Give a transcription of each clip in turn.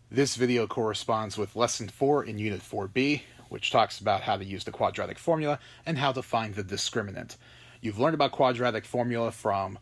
This video corresponds with Lesson 4 in Unit 4B, which talks about how to use the quadratic formula and how to find the discriminant. You've learned about quadratic formula from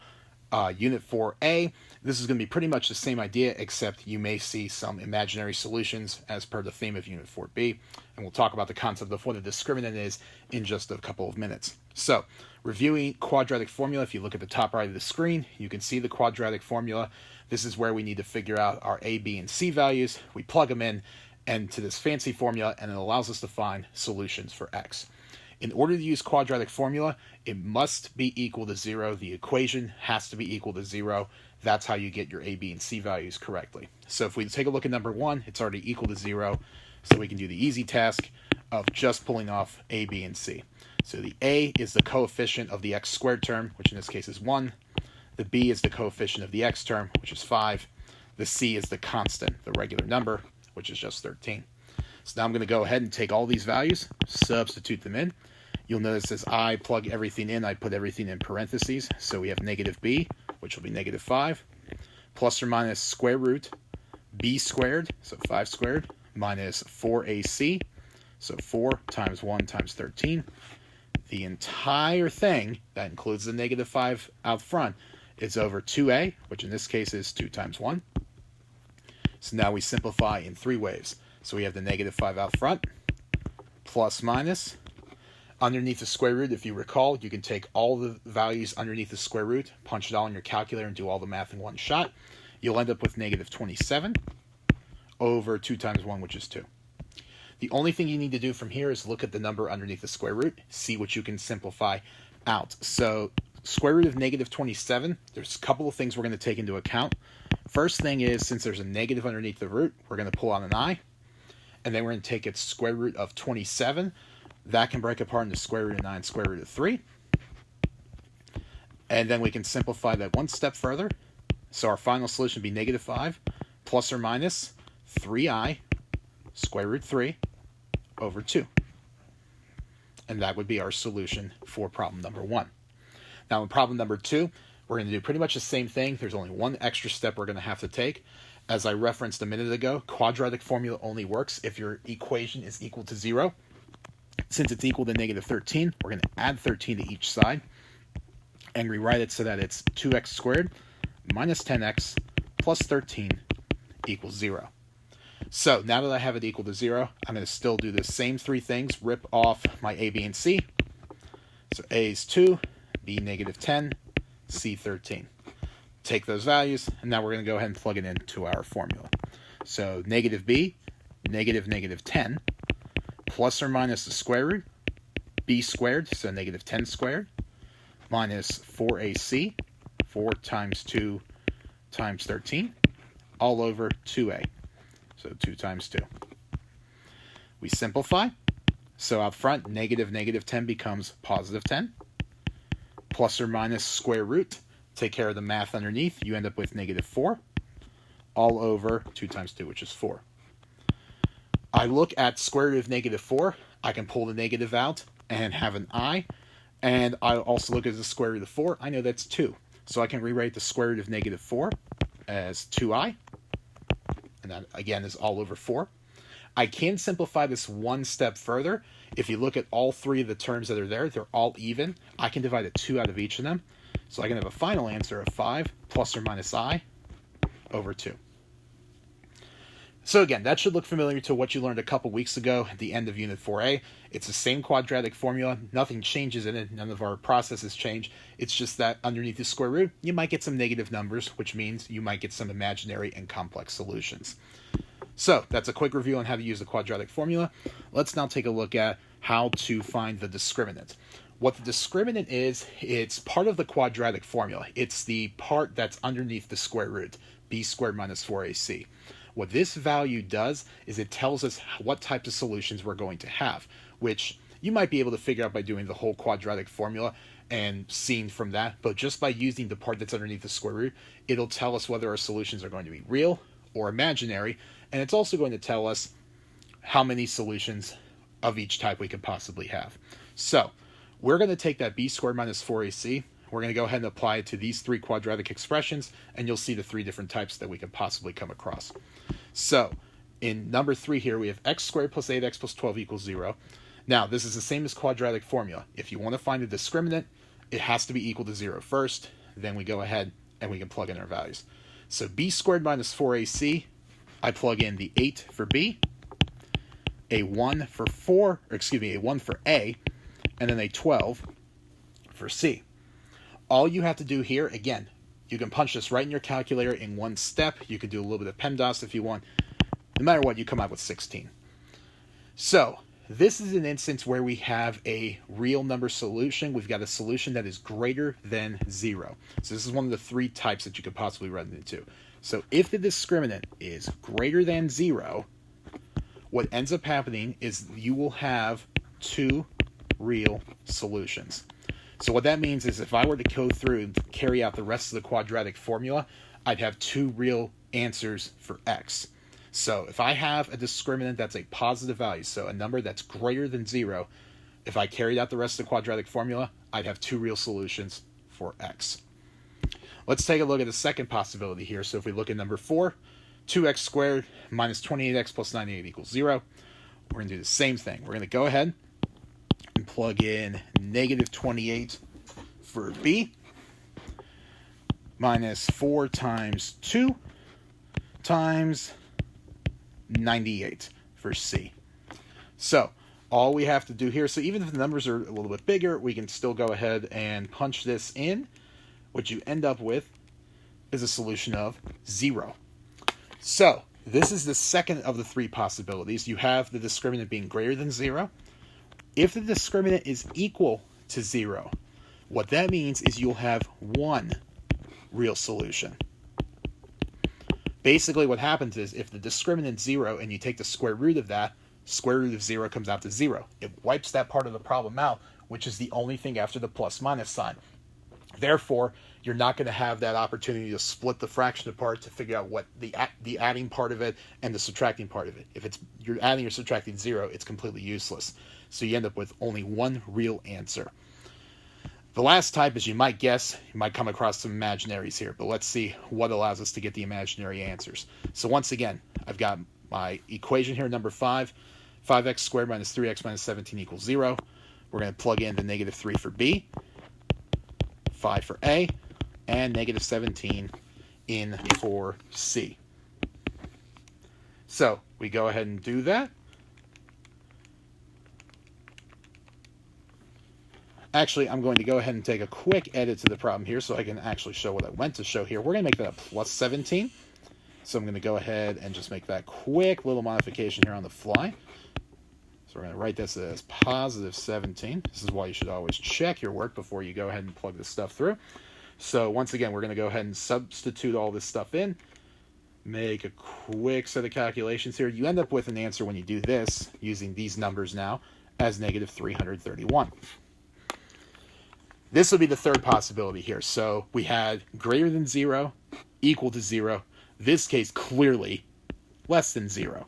Unit 4A. This is going to be pretty much the same idea, except you may see some imaginary solutions as per the theme of Unit 4B. And we'll talk about the concept of what a discriminant is in just a couple of minutes. So, reviewing quadratic formula, if you look at the top right of the screen, you can see the quadratic formula. This is where we need to figure out our A, B, and C values. We plug them in and to this fancy formula, and it allows us to find solutions for x. In order to use quadratic formula, it must be equal to 0. The equation has to be equal to 0. That's how you get your A, B, and C values correctly. So if we take a look at number 1, it's already equal to 0. So we can do the easy task of just pulling off A, B, and C. So the A is the coefficient of the x squared term, which in this case is 1. The B is the coefficient of the x term, which is 5. The C is the constant, the regular number, which is just 13. So now I'm going to go ahead and take all these values, substitute them in. You'll notice as I plug everything in, I put everything in parentheses. So we have negative b, which will be negative 5, plus or minus square root b squared, so 5 squared, minus 4ac, so 4 times 1 times 13. The entire thing, that includes the negative 5 out front, is over 2a, which in this case is 2 times 1. So now we simplify in 3 ways. So we have the negative 5 out front, plus minus. Underneath the square root, if you recall, you can take all the values underneath the square root, punch it all in your calculator, and do all the math in one shot. You'll end up with negative 27 over 2 times 1, which is 2. The only thing you need to do from here is look at the number underneath the square root, see what you can simplify out. So square root of negative 27, there's a couple of things we're going to take into account. First thing is, since there's a negative underneath the root, we're going to pull out an I, and then we're going to take its square root of 27. That can break apart into square root of 9, square root of 3. And then we can simplify that one step further. So our final solution would be negative 5 plus or minus 3i square root 3 over 2. And that would be our solution for problem number 1. Now in problem number 2, we're going to do pretty much the same thing. There's only one extra step we're going to have to take. As I referenced a minute ago, quadratic formula only works if your equation is equal to 0. Since it's equal to negative 13, we're going to add 13 to each side and rewrite it so that it's 2x squared minus 10x plus 13 equals 0. So now that I have it equal to 0, I'm going to still do the same 3 things, rip off my A, B, and C. So A is 2, B negative 10, C 13. Take those values, and now we're going to go ahead and plug it into our formula. So negative B, negative negative 10, plus or minus the square root, b squared, so negative 10 squared, minus 4ac, 4 times 2 times 13, all over 2a, so 2 times 2. We simplify, so out front, negative negative 10 becomes positive 10, plus or minus square root, take care of the math underneath, you end up with negative 4, all over 2 times 2, which is 4. I look at square root of negative 4, I can pull the negative out and have an I, and I also look at the square root of 4, I know that's 2. So I can rewrite the square root of negative 4 as 2i, and that again is all over 4. I can simplify this one step further. If you look at all 3 of the terms that are there, they're all even. I can divide a 2 out of each of them, so I can have a final answer of 5 plus or minus I over 2. So again, that should look familiar to what you learned a couple weeks ago at the end of Unit 4A. It's the same quadratic formula. Nothing changes in it. None of our processes change. It's just that underneath the square root, you might get some negative numbers, which means you might get some imaginary and complex solutions. So that's a quick review on how to use the quadratic formula. Let's now take a look at how to find the discriminant. What the discriminant is, it's part of the quadratic formula. It's the part that's underneath the square root, b squared minus 4ac. What this value does is it tells us what types of solutions we're going to have, which you might be able to figure out by doing the whole quadratic formula and seeing from that, but just by using the part that's underneath the square root, it'll tell us whether our solutions are going to be real or imaginary, and it's also going to tell us how many solutions of each type we could possibly have. So we're going to take that b squared minus 4ac, we're going to go ahead and apply it to these 3 quadratic expressions, and you'll see the 3 different types that we could possibly come across. So in number 3 here, we have x squared plus 8x plus 12 equals 0. Now, this is the same as quadratic formula. If you want to find the discriminant, it has to be equal to 0 first. Then we go ahead and we can plug in our values. So b squared minus 4ac, I plug in the 8 for b, a 1 for a 1 for a, and then a 12 for c. All you have to do here, again, you can punch this right in your calculator in one step. You can do a little bit of PEMDAS if you want. No matter what, you come out with 16. So this is an instance where we have a real number solution. We've got a solution that is greater than 0. So this is one of the 3 types that you could possibly run into. So if the discriminant is greater than 0, what ends up happening is you will have 2 real solutions. So what that means is if I were to go through and carry out the rest of the quadratic formula, I'd have 2 real answers for x. So if I have a discriminant that's a positive value, so a number that's greater than 0, if I carried out the rest of the quadratic formula, I'd have 2 real solutions for x. Let's take a look at the second possibility here. So if we look at number 4, 2x squared minus 28x plus 98 equals 0. We're going to do the same thing. We're going to go ahead and plug in negative 28 for b minus 4 times 2 times 98 for c. So all we have to do here, so even if the numbers are a little bit bigger, we can still go ahead and punch this in. What you end up with is a solution of 0. So this is the second of the 3 possibilities. You have the discriminant being greater than 0. If the discriminant is equal to 0, what that means is you'll have 1 real solution. Basically what happens is if the discriminant is 0 and you take the square root of that, square root of 0 comes out to 0. It wipes that part of the problem out, which is the only thing after the plus minus sign. Therefore, you're not going to have that opportunity to split the fraction apart to figure out what the adding part of it and the subtracting part of it. If you're adding or subtracting 0, it's completely useless. So you end up with only 1 real answer. The last type, as you might guess, you might come across some imaginaries here, but let's see what allows us to get the imaginary answers. So once again, I've got my equation here, number 5. 5x squared minus 3x minus 17 equals 0. We're going to plug in the negative 3 for b, 5 for a, and negative 17 in for c. So we go ahead and do that. Actually, I'm going to go ahead and take a quick edit to the problem here so I can actually show what I went to show here. We're going to make that a plus 17. So I'm going to go ahead and just make that quick little modification here on the fly. So we're going to write this as positive 17. This is why you should always check your work before you go ahead and plug this stuff through. So once again, we're going to go ahead and substitute all this stuff in. Make a quick set of calculations here. You end up with an answer when you do this, using these numbers now, as negative 331. This will be the third possibility here. So we had greater than 0, equal to 0. This case, clearly less than 0.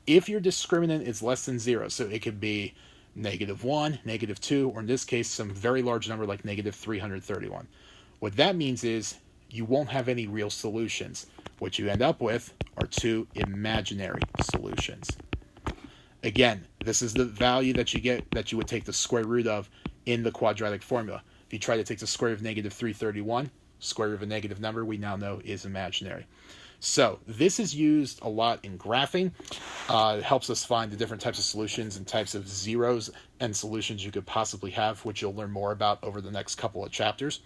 If your discriminant is less than 0, so it could be negative 1, negative 2, or in this case, some very large number like negative 331. What that means is you won't have any real solutions. What you end up with are 2 imaginary solutions. Again, this is the value that you get that you would take the square root of in the quadratic formula. If you try to take the square root of negative 331, square root of a negative number, we now know is imaginary. So this is used a lot in graphing. It helps us find the different types of solutions and types of zeros and solutions you could possibly have, which you'll learn more about over the next couple of chapters.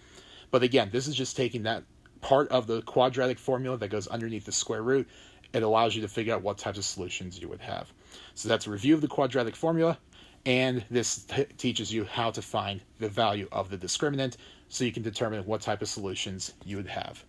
But again, this is just taking that part of the quadratic formula that goes underneath the square root. It allows you to figure out what types of solutions you would have. So that's a review of the quadratic formula, and this teaches you how to find the value of the discriminant so you can determine what type of solutions you would have.